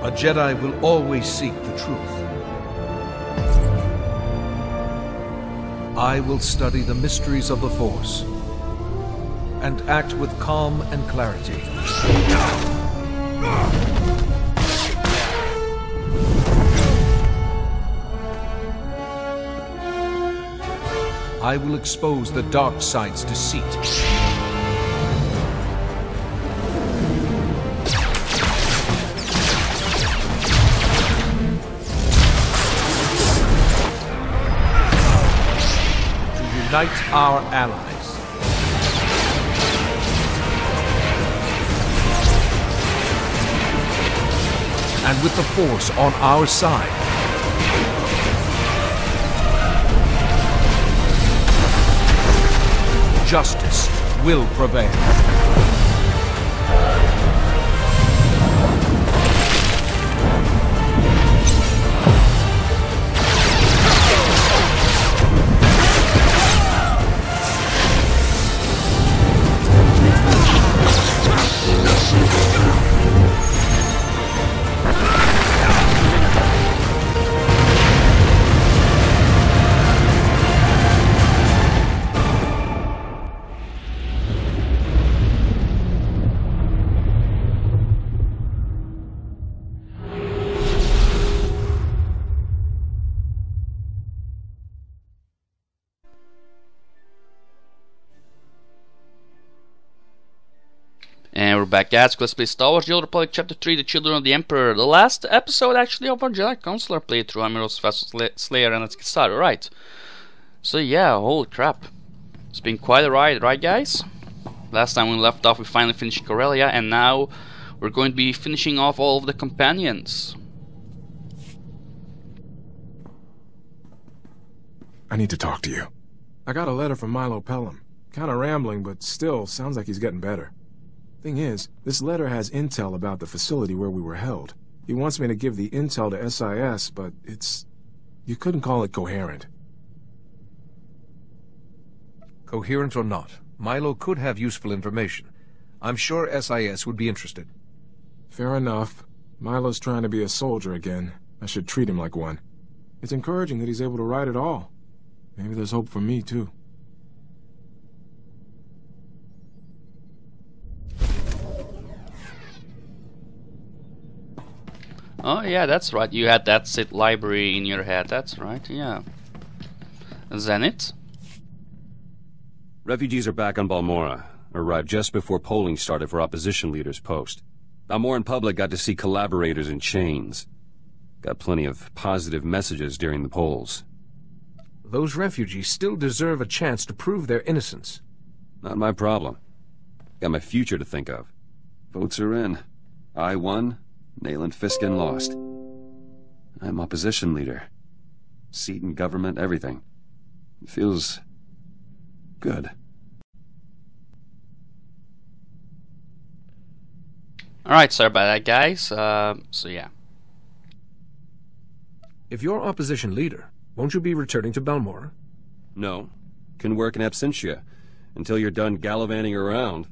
A Jedi will always seek the truth. I will study the mysteries of the Force and act with calm and clarity. I will expose the dark side's deceit. Unite our allies. And with the Force on our side, justice will prevail. And we're back, guys. Let's play Star Wars: The Old Republic Chapter 3, The Children of the Emperor. The last episode, actually, of our Jedi Consular playthrough. I'm Heroes Vessel Slayer, and let's get started. Right. So, yeah, holy crap. It's been quite a ride, right, guys? Last time we left off, we finally finished Corellia, and now we're going to be finishing off all of the companions. I need to talk to you. I got a letter from Milo Pelham. Kinda rambling, but still, sounds like he's getting better. Thing is, this letter has intel about the facility where we were held. He wants me to give the intel to SIS, but it's... you couldn't call it coherent. Coherent or not, Milo could have useful information. I'm sure SIS would be interested. Fair enough. Milo's trying to be a soldier again. I should treat him like one. It's encouraging that he's able to write it all. Maybe there's hope for me, too. Oh yeah, that's right. You had that Sith library in your head. That's right, yeah. Zenith? Refugees are back on Balmorra. Arrived just before polling started for opposition leader's post. Balmoran public got to see collaborators in chains. Got plenty of positive messages during the polls. Those refugees still deserve a chance to prove their innocence. Not my problem. Got my future to think of. Votes are in. I won. Nayland Fiskin lost. I'm opposition leader. Seat in government, everything. It feels... good. Alright, sorry about that, guys. So yeah. If you're opposition leader, won't you be returning to Balmorra? No. Can work in absentia until you're done gallivanting around.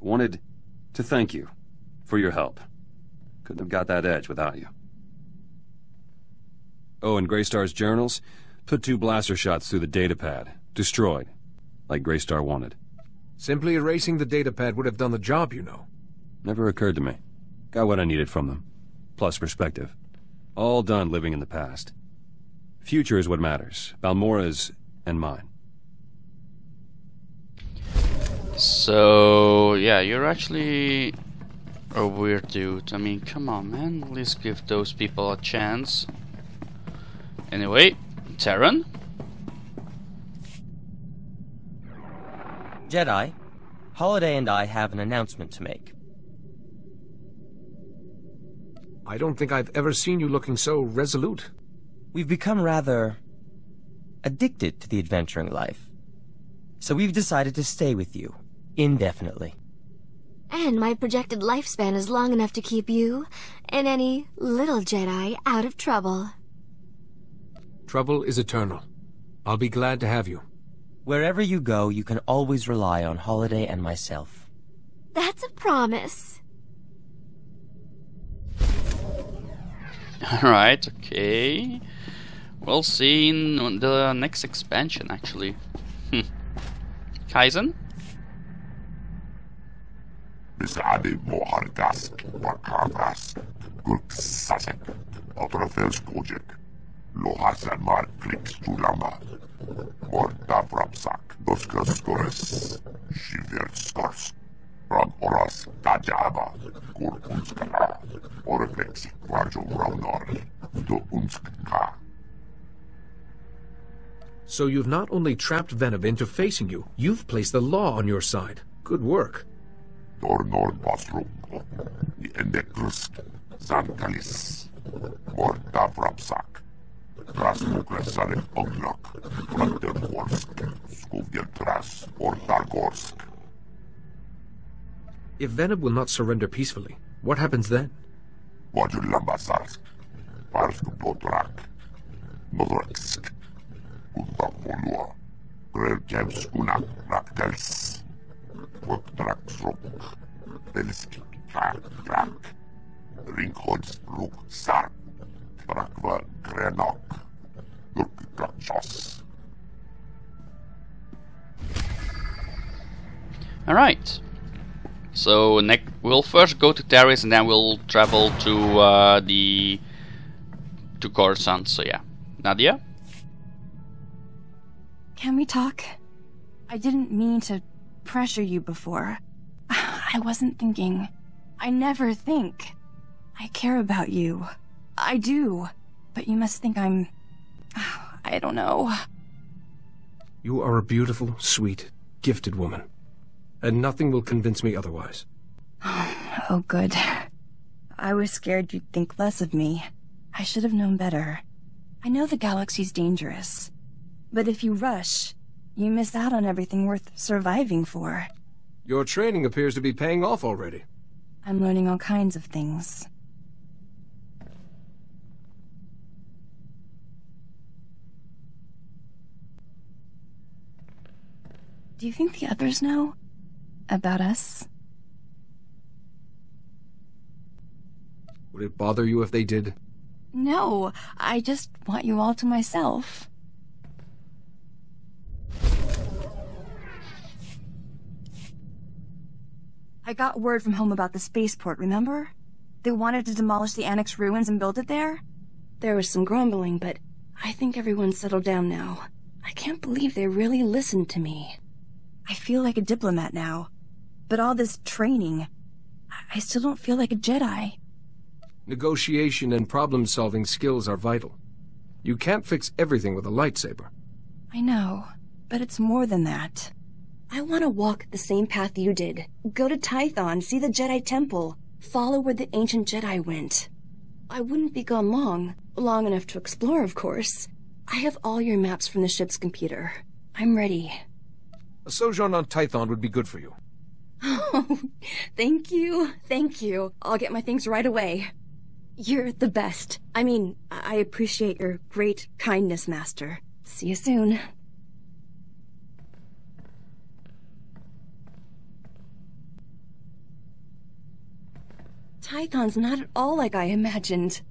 I wanted to thank you for your help. Couldn't have got that edge without you. Oh, and Greystar's journals? Put 2 blaster shots through the datapad. Destroyed. Like Greystar wanted. Simply erasing the datapad would have done the job, you know. Never occurred to me. Got what I needed from them. Plus perspective. All done living in the past. Future is what matters. Balmorra's and mine. So, yeah, you're actually a weird dude. I mean, come on, man. At least give those people a chance. Anyway, Terran? Jedi, Holiday and I have an announcement to make. I don't think I've ever seen you looking so resolute. We've become rather addicted to the adventuring life. So we've decided to stay with you, indefinitely. And my projected lifespan is long enough to keep you and any little Jedi out of trouble. Trouble is eternal. I'll be glad to have you. Wherever you go, you can always rely on Holiday and myself. That's a promise. Alright, okay. We'll see in the next expansion, actually. Kaizen? Bisadi mohargas, bakagas, gulksasek, otrafelskodjek, lohasan mar krikstulama, mortavrapsak, doskaskores, shiverskors, ran oras tajaba, kurkunskala, orklexi kvarjo raunor, do unskka. So you've not only trapped Venom into facing you, you've placed the law on your side. Good work. Dornor basrunko, i endekrusk, zankalis, mortavrapsak, rasmuklesanek oglok, brandenborsk, skuvjeltras, ortargorsk. If Venom will not surrender peacefully, what happens then? Vajulambasarsk, parsk potrak, nodreksk, Kuntapolua, Grelkevskuna, Raktels, Woktraksrok, Belski, Krak, Ringholz, Ruk, Sarp, Trakva, Grenok, Lukrakchos. Alright. So we'll first go to Darius and then we'll travel to Coruscant. So yeah. Nadia? Can we talk? I didn't mean to pressure you before. I wasn't thinking. I never think. I care about you. I do. But you must think I'm... I don't know. You are a beautiful, sweet, gifted woman. And nothing will convince me otherwise. Oh, good. I was scared you'd think less of me. I should have known better. I know the galaxy's dangerous. But if you rush, you miss out on everything worth surviving for. Your training appears to be paying off already. I'm learning all kinds of things. Do you think the others know? About us? Would it bother you if they did? No, I just want you all to myself. I got word from home about the spaceport, remember? They wanted to demolish the Annex ruins and build it there? There was some grumbling, but I think everyone's settled down now. I can't believe they really listened to me. I feel like a diplomat now. But all this training, I still don't feel like a Jedi. Negotiation and problem-solving skills are vital. You can't fix everything with a lightsaber. I know, but it's more than that. I want to walk the same path you did. Go to Tython, see the Jedi Temple, follow where the ancient Jedi went. I wouldn't be gone long enough to explore, of course. I have all your maps from the ship's computer. I'm ready. A sojourn on Tython would be good for you. Oh, thank you. I'll get my things right away. You're the best. I mean, I appreciate your great kindness, Master. See you soon. Tython's not at all like I imagined.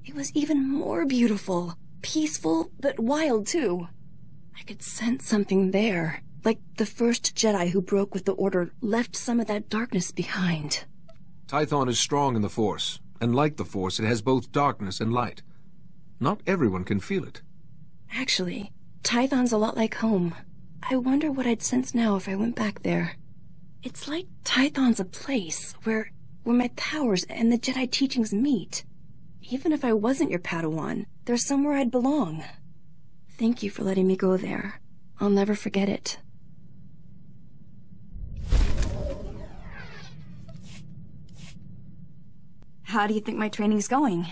It was even more beautiful. Peaceful, but wild, too. I could sense something there. Like the first Jedi who broke with the Order left some of that darkness behind. Tython is strong in the Force, and like the Force, it has both darkness and light. Not everyone can feel it. Actually, Tython's a lot like home. I wonder what I'd sense now if I went back there. It's like Tython's a place where my powers and the Jedi teachings meet. Even if I wasn't your Padawan, there's somewhere I'd belong. Thank you for letting me go there. I'll never forget it. How do you think my training's going?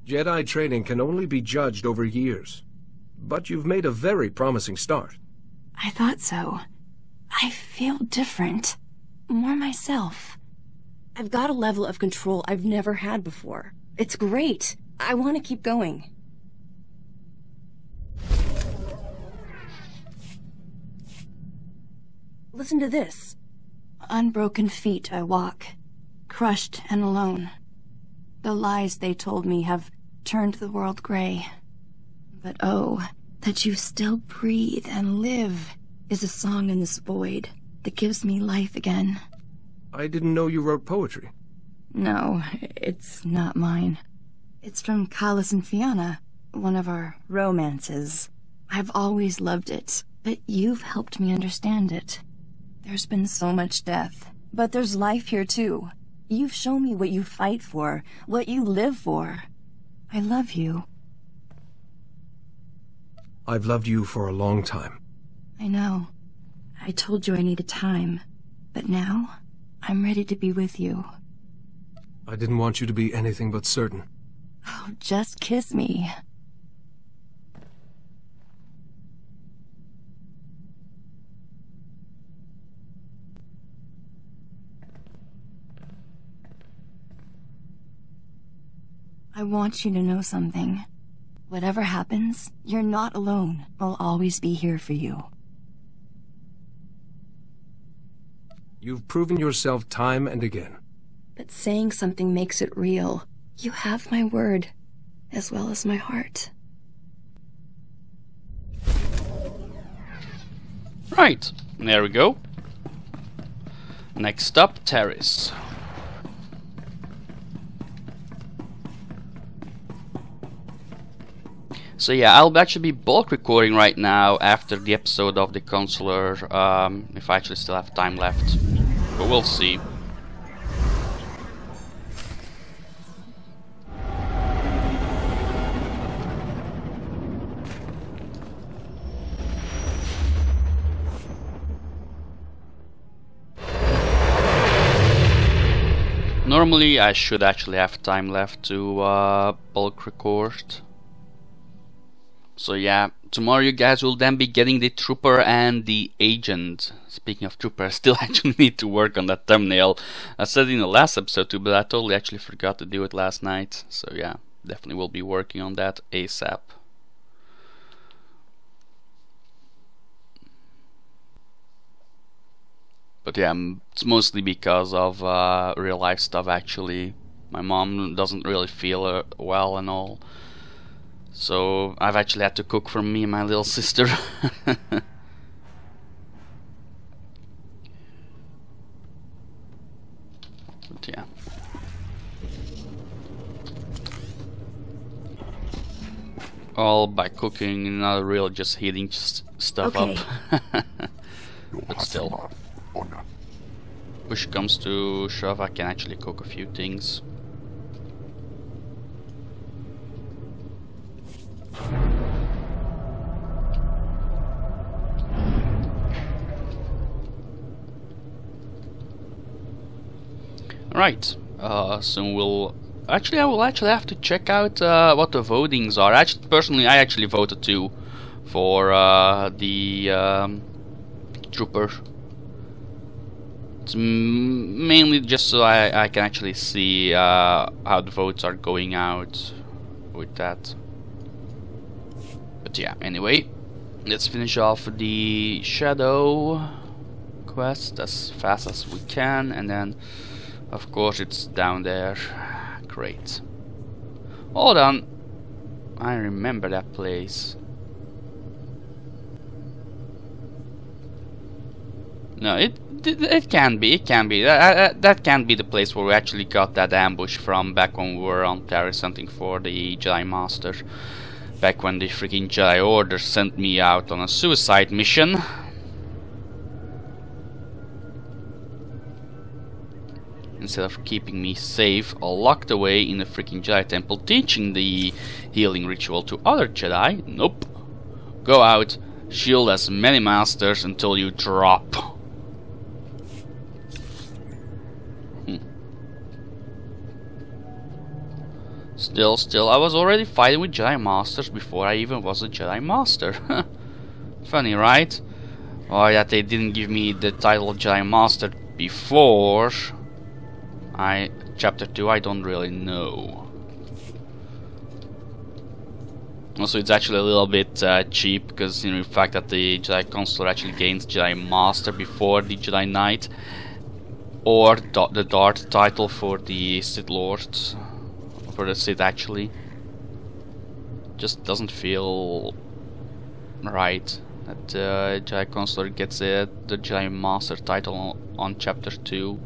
Jedi training can only be judged over years. But you've made a very promising start. I thought so. I feel different. More myself. I've got a level of control I've never had before. It's great. I want to keep going. Listen to this. Unbroken feet I walk, crushed and alone. The lies they told me have turned the world gray. But oh, that you still breathe and live is a song in this void that gives me life again. I didn't know you wrote poetry. No, it's not mine. It's from Kalis and Fianna, one of our romances. I've always loved it, but you've helped me understand it. There's been so much death, but there's life here too. You've shown me what you fight for, what you live for. I love you. I've loved you for a long time. I know. I told you I needed time, but now I'm ready to be with you. I didn't want you to be anything but certain. Oh, just kiss me. I want you to know something. Whatever happens, you're not alone. I'll always be here for you. You've proven yourself time and again. But saying something makes it real. You have my word, as well as my heart. Right, there we go. Next up, Terrace. So yeah, I'll actually be bulk recording right now after the episode of the Consular, if I actually still have time left. But we'll see. Normally I should actually have time left to bulk record. So yeah, tomorrow you guys will then be getting the Trooper and the Agent. Speaking of Trooper, I still actually need to work on that thumbnail. I said it in the last episode too, but I totally actually forgot to do it last night. So yeah, definitely will be working on that ASAP. But yeah, it's mostly because of real life stuff actually. My mom doesn't really feel well and all. So I've actually had to cook for me and my little sister. But yeah. All by cooking, not really just heating stuff up. But still. Push comes to shove, I can actually cook a few things. Right, soon we'll... Actually, I will actually have to check out what the votings are. Actually, personally, I actually voted too for the Trooper. It's mainly just so I can actually see how the votes are going out with that. But yeah, anyway, let's finish off the Shadow quest as fast as we can, and then of course it's down there. Great. Hold on, I remember that place. No, it can be. That can be the place where we actually got that ambush from back when we were on Terrace hunting for the Jedi Master. Back when the freaking Jedi Order sent me out on a suicide mission. Instead of keeping me safe, locked away in the freaking Jedi Temple, teaching the healing ritual to other Jedi. Nope. Go out, shield as many masters until you drop. Still, I was already fighting with Jedi Masters before I even was a Jedi Master. Funny, right? Or that they didn't give me the title of Jedi Master before Chapter 2, I don't really know. Also, it's actually a little bit cheap, because in fact that the Jedi Consular actually gains Jedi Master before the Jedi Knight, or the Dart title for the Sith Lords. for the Sith actually. Just doesn't feel right that Jedi Consular gets the Jedi Master title on Chapter 2.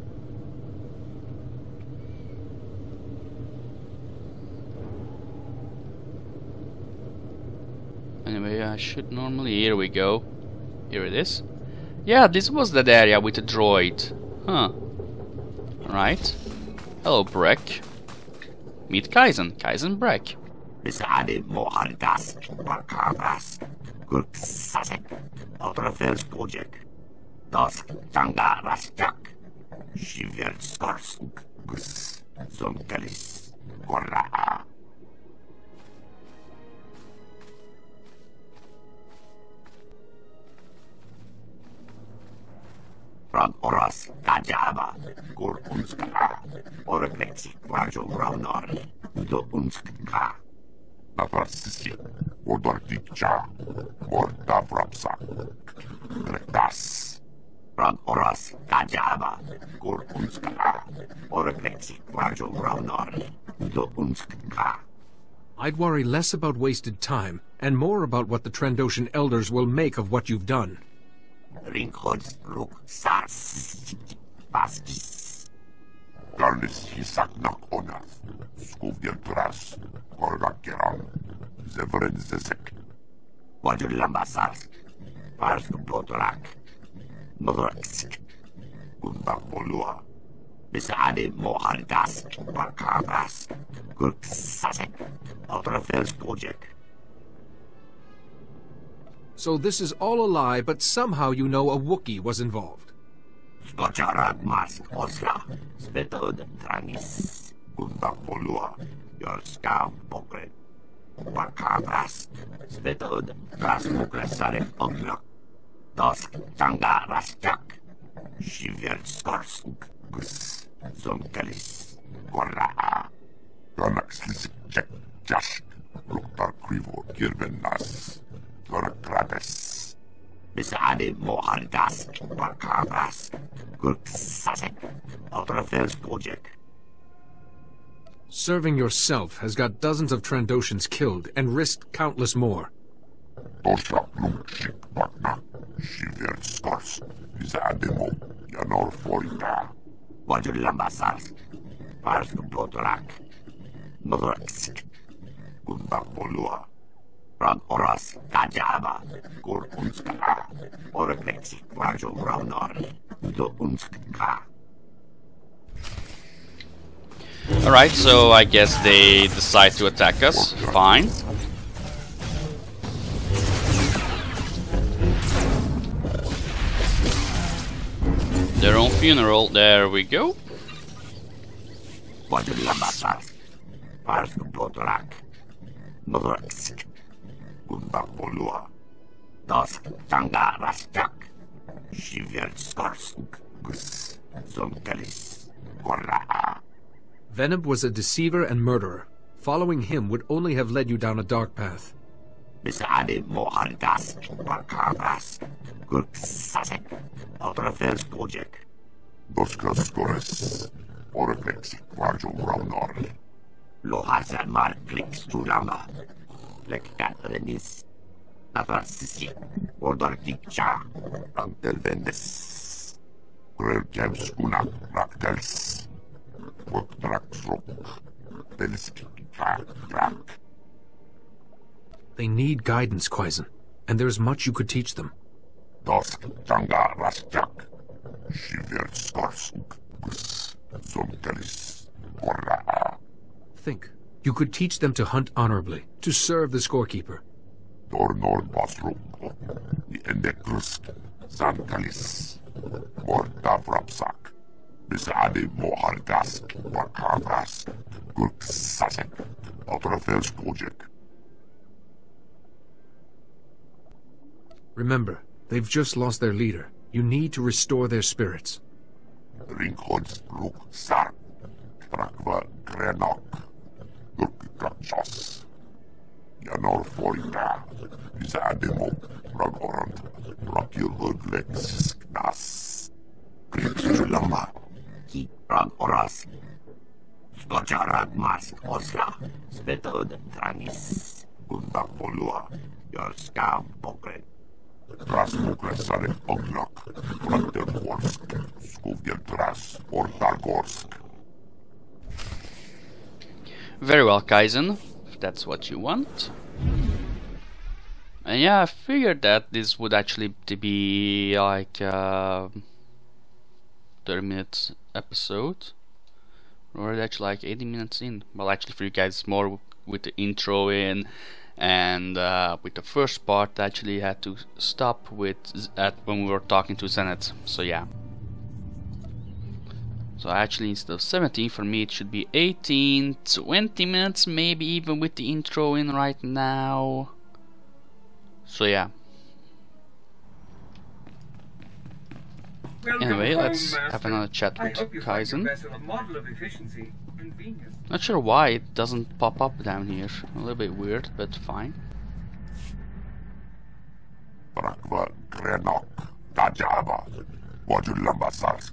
Anyway, I should normally... Here we go. Here it is. Yeah, this was that area with the droid. Huh. Right. Hello, Breck. Meet Kaizen. Kaizen Breck. Besade Mohardas, Bakavas, Gurksasek, Outerfels Project, Das Tanga Rastak, Shiver Skorsk, Gus, Zonkalis, Korra. Rad Oras, Kajaba, Gur Unska, Oreklexik, Rajo Raunor, Do Unska. Navrasisi, Odortikcha, Morta Vrapsa, Gretas. Rad Oras, Kajaba, Gur Unska, Oreklexik, Rajo Raunor, Do Unska. I'd worry less about wasted time, and more about what the Trandoshan elders will make of what you've done. Ringhods, Ruk, Sars, Bastis. Garnis Hisaknak Onas, Skuvir Tras, Korgakeran, Zevren Zezek. Wajulamba Sars, Pars Botorak, Modraxik, Gundak Bolua, Besade Mohardas, Bakavas, Gurksasek, Outerfels Project. So this is all a lie, but somehow you know a Wookiee was involved. Scotcharag Mask Osla, Spetod Trangis, Gundak Bolua, your scam pocket. Bakavas, Spetod, Rasmuklasare Oglok, Dosk Tanga Rastak, Shiver Skorsk, Gus, Zonkalis, Korra. Ganax Check Jash, Ruktar Krivo, Kirben Nas. Krates. Besade Mohardas, Bakavas, Gurksasek, Outerfels Project. Serving yourself has got dozens of Trandoshans killed and risked countless more. Tosha Lumchik Bakna, Shiver Skors, Bizademo, Yanor Forita. Wajulamba Sars, Pars Botorak, Modraxik, Gundak Bolua. Rad Oras, Kajaba, Gur Unska, Oreklexik, Rajo Raunor, Do Unska. Alright, so I guess they decide to attack us. Fine. Their own funeral, there we go. Wajulambasar, Pars Botorak, Modraxik. Gundak Bolua, Dosk Tanga Rastak, Shiver Skorsk, Gus, Zonkalis, Korra. Venab was a deceiver and murderer. Following him would only have led you down a dark path. Besade Mohardas, Bakavas, Gurksasek, Outerfels Project. Doskas Skores, Oreklexik, Rajo Raunor. Lohazan Mar Clicks Tulamba. Lekkat Renis, Navrasisi, Odortikcha, Rantel Vendes. Grel James Kunak, Raktels. Worktraxrok, Telski, Krak. They need guidance, Kaizen, and there's much you could teach them. Dosk Tanga Rastak, Shiver Skorsk, Gus, Zonkalis, Korra. Think. You could teach them to hunt honorably, to serve the scorekeeper. Dornor Basruk, the Endekrusk, Zankalis, Morta Vrapsak, Besade Mohardas, Bakavas, Gurksasek, Outerfels Project. Remember, they've just lost their leader. You need to restore their spirits. Ringhods Ruk Sar, Trakva Grenok, Gurkakachos, Yanor Forita, Bizademo, Ragorant, Rakil Hudlex Nas, Krixulama, Ki Rag Oras, Kocharat mask osra. Spetod tranis. Kunda polua. Your scam pokret. Tras pokresare oglak. Brantergorsk. Skuvgel tras. Ortargorsk. Very well, Kaizen, if that's what you want. And yeah, I figured that this would actually be like 30-minute episode. Or actually like 80 minutes in. Well, actually for you guys more with the intro in, and with the first part I actually had to stop with when we were talking to Zenith. So yeah. So actually instead of 17, for me it should be 18, 20 minutes maybe even with the intro in right now. So yeah. Anyway, let's have another chat with Kaizen. Not sure why it doesn't pop up down here. A little bit weird, but fine. Brakva Grenok. Tajaba. Wajulambasars.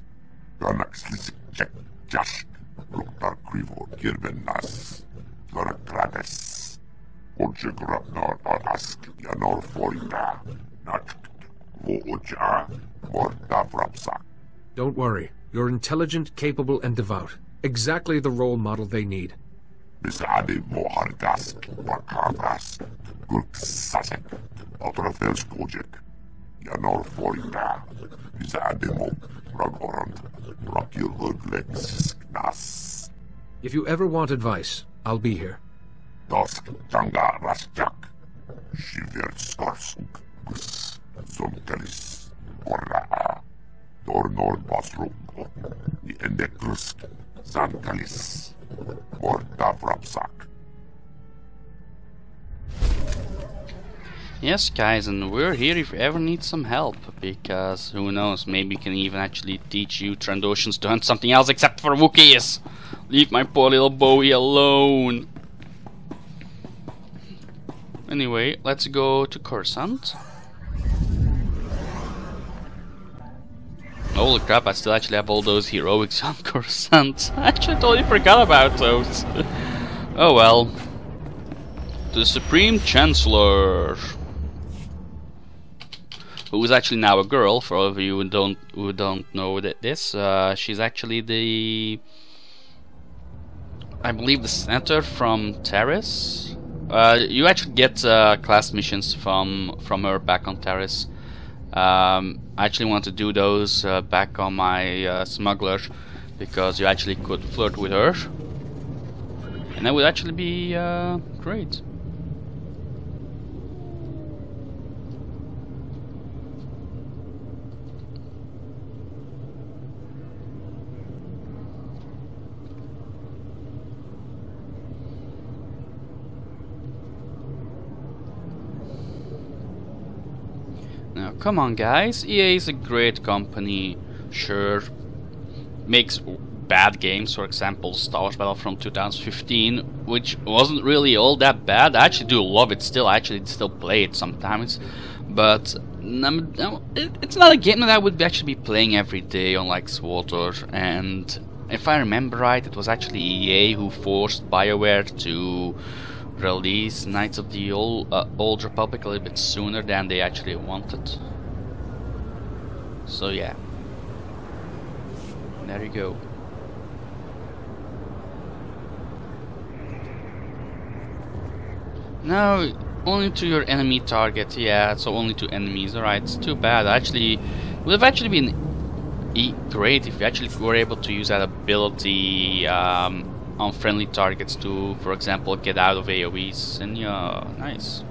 Ganak slisik check jash. Luktar krivo kirvenas. Garakrades. Onchegrapnar ask yanor foina. Natk. Vooja. Morta frapsak. Don't worry. You're intelligent, capable, and devout. Exactly the role model they need. Bisadi mohargask. Bakavras. Gurk sasek. Otrafels kojek. Yanor foina. Bisadi mo. Ragorand. Rakil huglex. Nas. If you ever want advice, I'll be here. Dosk Janga Rasjak. Shiver Skorsuk. Zonkelis. Korra. Dornor Basrum. The Endekrusk. Zankalis. Morta Frapsak. Yes, guys, and we're here if you ever need some help, because who knows, maybe we can even actually teach you Trandoshans to hunt something else except for Wookiees. Leave my poor little Bowie alone. Anyway, let's go to Coruscant. Holy crap, I still actually have all those heroics on Coruscant. I actually totally forgot about those. Oh well. The Supreme Chancellor, who is actually now a girl, for all of you who don't know this. She's actually the, I believe, the senator from Terrace. You actually get class missions from her back on Terrace. I actually want to do those back on my smuggler, because you actually could flirt with her, and that would actually be great. Now, come on, guys. EA is a great company. Sure, makes bad games. For example, Star Wars Battlefront 2015, which wasn't really all that bad. I actually do love it still. I actually still play it sometimes, but it's not a game that I would actually be playing every day on like SWTOR. And if I remember right, it was actually EA who forced BioWare to release Knights of the Old Republic a little bit sooner than they actually wanted. So yeah, there you go. Now, only to your enemy target. Yeah, so only to enemies. Alright, it's too bad. Actually, it would have actually been great if you actually were able to use that ability on friendly targets to, for example, get out of AoEs. And yeah, nice.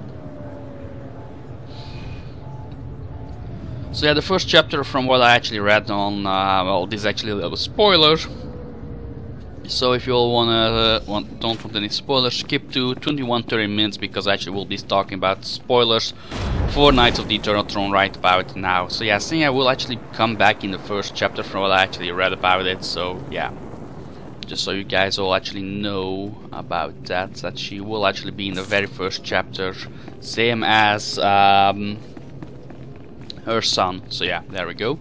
So yeah, the first chapter, from what I actually read on, well, this is actually a little spoiler. So if you all don't want any spoilers, skip to 21:30 minutes, because actually we'll be talking about spoilers for Knights of the Eternal Throne right about now. So yeah, I think I will actually come back in the first chapter from what I actually read about it. So yeah, just so you guys all actually know about that, that she will actually be in the very first chapter, same as her son. So yeah, there we go.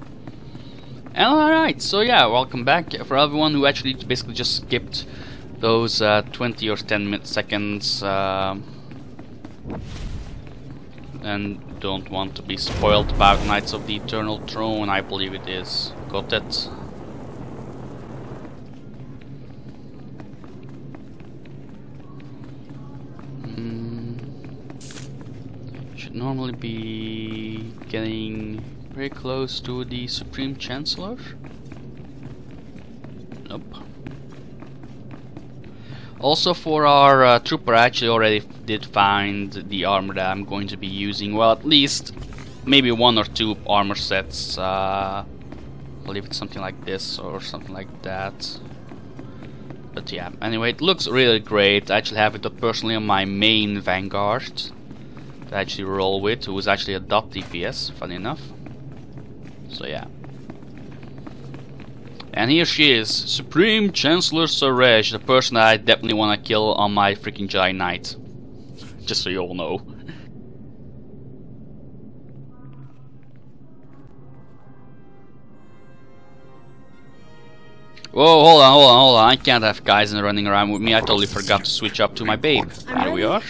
And alright, so yeah, welcome back for everyone who actually basically just skipped those 20 or 10 seconds and don't want to be spoiled about Knights of the Eternal Throne. I believe it is. Got it. Should normally be getting very close to the Supreme Chancellor. Nope. Also, for our trooper, I actually already did find the armor that I'm going to be using. Well, at least maybe 1 or 2 armor sets. I believe it's something like this or something like that. But yeah, anyway, it looks really great. I actually have it up personally on my main Vanguard to actually roll with, who is actually a dot DPS, funny enough. So yeah. And here she is, Supreme Chancellor Suresh, the person that I definitely want to kill on my freaking Jedi Knight. Just so you all know. Whoa, hold on. I can't have guys running around with me. I totally forgot to switch up to my babe. Here we are.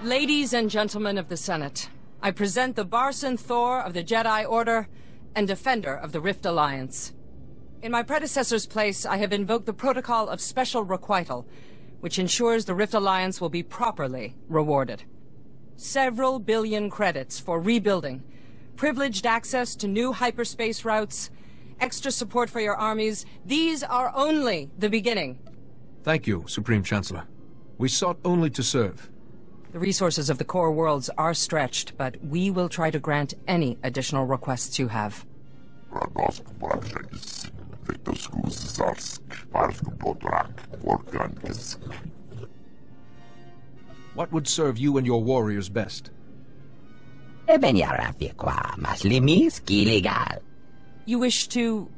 Ladies and gentlemen of the Senate, I present the Barson Thor of the Jedi Order and Defender of the Rift Alliance. In my predecessor's place, I have invoked the Protocol of Special Requital, which ensures the Rift Alliance will be properly rewarded. Several billion credits for rebuilding, privileged access to new hyperspace routes, extra support for your armies. These are only the beginning. Thank you, Supreme Chancellor. We sought only to serve. The resources of the core worlds are stretched, but we will try to grant any additional requests you have. What would serve you and your warriors best? You wish to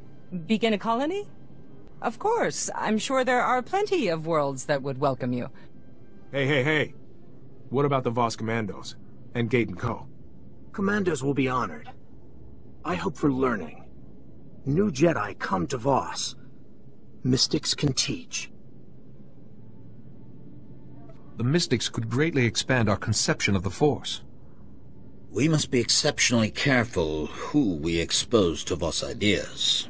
begin a colony? Of course. I'm sure there are plenty of worlds that would welcome you. Hey. What about the Voss Commandos? And Gate and Co.? Commandos will be honored. I hope for learning. New Jedi come to Voss. Mystics can teach. The Mystics could greatly expand our conception of the Force. We must be exceptionally careful who we expose to Voss ideas.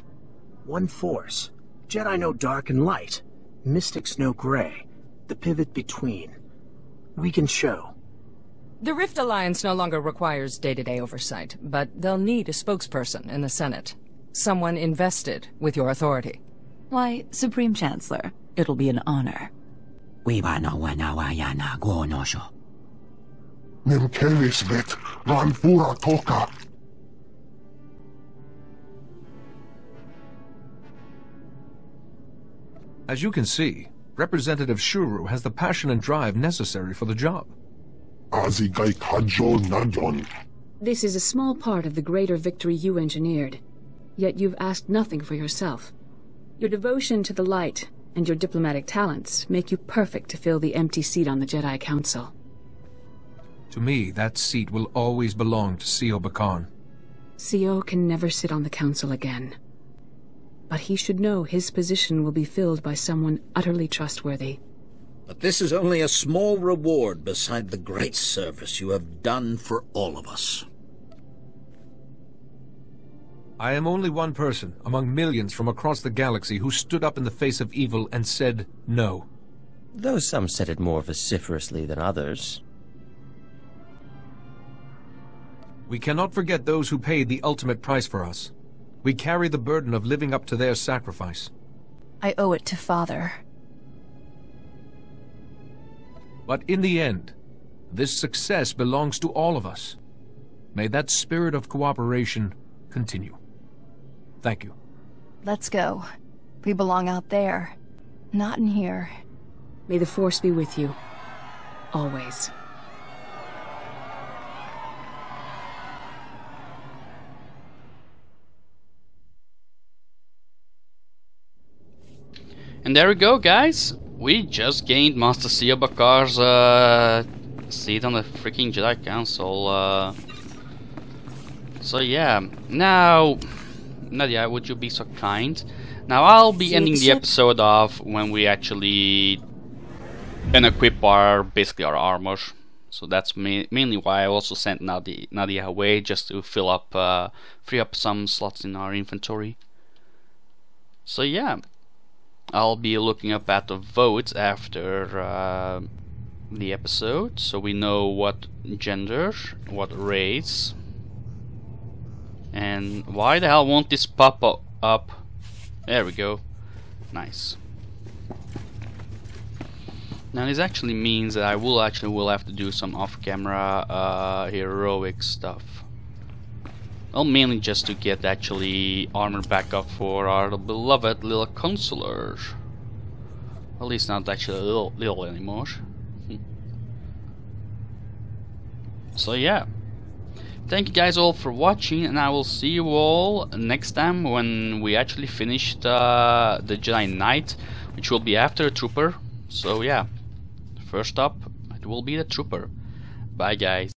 One Force. Jedi know dark and light. Mystics know gray. The pivot between. We can show. The Rift Alliance no longer requires day-to-day oversight, but they'll need a spokesperson in the Senate. Someone invested with your authority. Why, Supreme Chancellor, it'll be an honor. As you can see, Representative Shuru has the passion and drive necessary for the job. This is a small part of the greater victory you engineered, yet you've asked nothing for yourself. Your devotion to the light and your diplomatic talents make you perfect to fill the empty seat on the Jedi Council. To me, that seat will always belong to Sio Bakan. Sio can never sit on the Council again. But he should know his position will be filled by someone utterly trustworthy. But this is only a small reward beside the great service you have done for all of us. I am only one person among millions from across the galaxy who stood up in the face of evil and said no. Though some said it more vociferously than others. We cannot forget those who paid the ultimate price for us. We carry the burden of living up to their sacrifice. I owe it to Father. But in the end, this success belongs to all of us. May that spirit of cooperation continue. Thank you. Let's go. We belong out there, not in here. May the Force be with you. Always. And there we go, guys. We just gained Master Sio Bakar's seat on the freaking Jedi Council. So yeah, now, Nadia, would you be so kind? Now I'll be ending the episode off when we actually unequip basically our armor. So that's mainly why I also sent Nadia away, just to fill up, free up some slots in our inventory. So yeah, I'll be looking up at the votes after the episode, so we know what gender, what race, and why the hell won't this pop up? There we go. Nice. Now this actually means that I will have to do some off-camera heroic stuff. Well, mainly just to get actually armor back up for our beloved little consular. At least not actually little anymore. So yeah. Thank you guys all for watching, and I will see you all next time when we actually finish the Jedi Knight, which will be after a Trooper. So yeah, first up, it will be the Trooper. Bye guys.